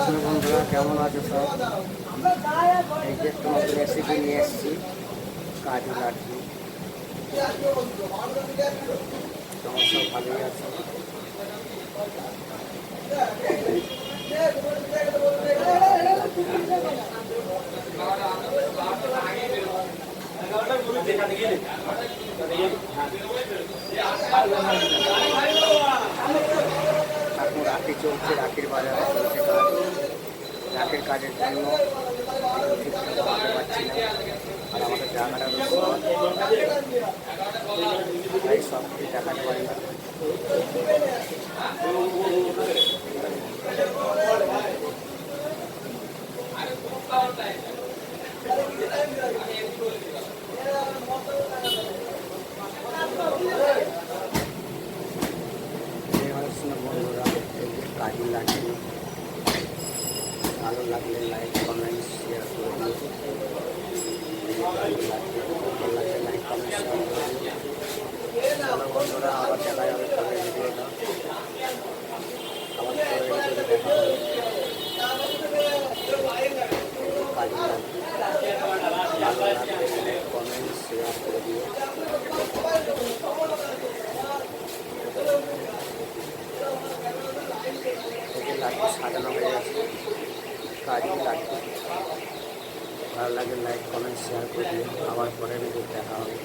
কৃষ্ণ বন্ধুরা, কেমন আছো সব? এই যে তোমাদের রেসিপি নিয়ে এসেছি কাজু লাড্ডু। তোমার সব ভালোই আছে? এখন রাখি চলছে, রাখির বাজারে চলছে কাজ। রাখির কাজের জন্য ঠিকঠাক বানাতে পারছি না, আর আমাদের জায়গাটা তাই সব কিছু দেখাতে পারি না। বন্ধুরা, কাজু লাড্ডু ভালো লাগলে লাইক কমেন্ট শেয়ার করে দিন। কাজু লাড্ডু ভালো লাগলে লাইক কমেন্ট শেয়ার করে দিন। চলো বন্ধুরা, আবার দেখা যাবে পরের ভিডিওটা। আবার পরের ভিডিওতে দেখা হবে। কাজু লাড্ডু ভালো লাগলে লাইক কমেন্ট শেয়ার করে দিন। লাড্ডু সাজানো হয়ে গেছে, কাজু লাড্ডু ভালো লাগে লাইক কমেন্ট শেয়ার করে দিন। আবার পরের ভিডিও দেখা হবে।